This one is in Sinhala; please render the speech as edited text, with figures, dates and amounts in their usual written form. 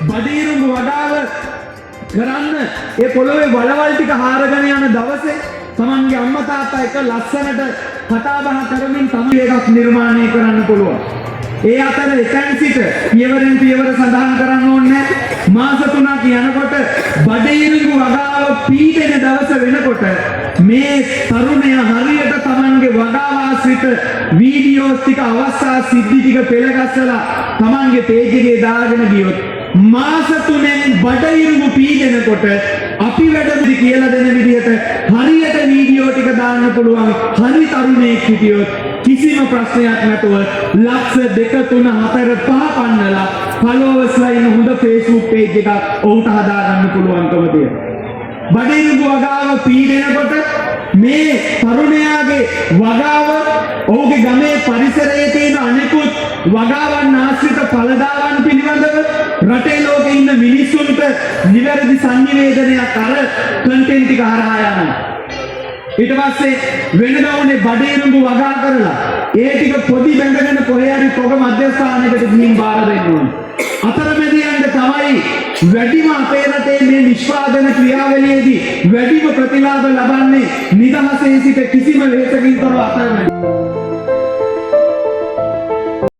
බඩීරුඹ වඩාව කරන්න ඒ පොළොවේ වලවල් ටික හාරගෙන යන දවසේ තමන්ගේ අම්මා තාත්තා එක ලස්සනට කතා බහ කරමින් තමයි එකක් නිර්මාණය කරන්න පුළුවන්. ඒ අතර එතෙන් සිට පියවරෙන් පියවර සඳහන් කරන්න ඕනේ මාස 3ක් යනකොට බඩීරුඹ වගාව පීඩන දවස වෙනකොට මේ තරුණයා හරියට තමන්ගේ වගාව ආශ්‍රිත වීඩියෝස් ටික අවස්ථා සිද්ධි ටික පෙළගස්සලා තමන්ගේ පේජ් එකේ දාගෙන ගියොත් මාස 3න් බඩීරුඹ පීඩනකොට අපි වැඩමුදි කියලා දෙන විදිහට හරියට වීඩියෝ ටික දාන්න පුළුවන් හරි තරුණයෙක් හිටියොත් කිසිම ප්‍රශ්නයක් නැතුව ලක්ෂ 2 3 4 5 පන්නලා ෆලෝවර්ස්ලා ඉන්න හොඳ Facebook page එකක් ඔහුට හදාගන්න පුළුවන්කම තියෙනවා. බඩීරුඹ වගාව පීඩනකොට මේ තරුණයාගේ වගාව ඔහුගේ ගමේ පරිසරයේ තියෙන අනෙකුත් වගාවන් ආශ්‍රිත ඵලදාවන් පිළිබඳව රටේ ලෝකේ ඉන්න මිනිස්සුන්ට නිවැරදි සංනිවේදනයක් අර කන්ටෙන්ට් එක හරහා යනවා. ඊට පස්සේ වෙනදා උනේ බඩේරුඹ වගා කරලා ඒ ටික පොඩි බැඳගෙන කොහේ හරි තොග මධ්‍යස්ථානයකට ගිහින් බාර දෙන්න ඕනේ. අතරමැදියන්ට තමයි වැඩිම අපේ රටේ මේ නිෂ්පාදන ක්‍රියාවලියේදී වැඩිම ප්‍රතිලාභ ලබන්නේ නිදහසේ සිට කිසිම වෙහෙසකින් තොරව අතරමැද.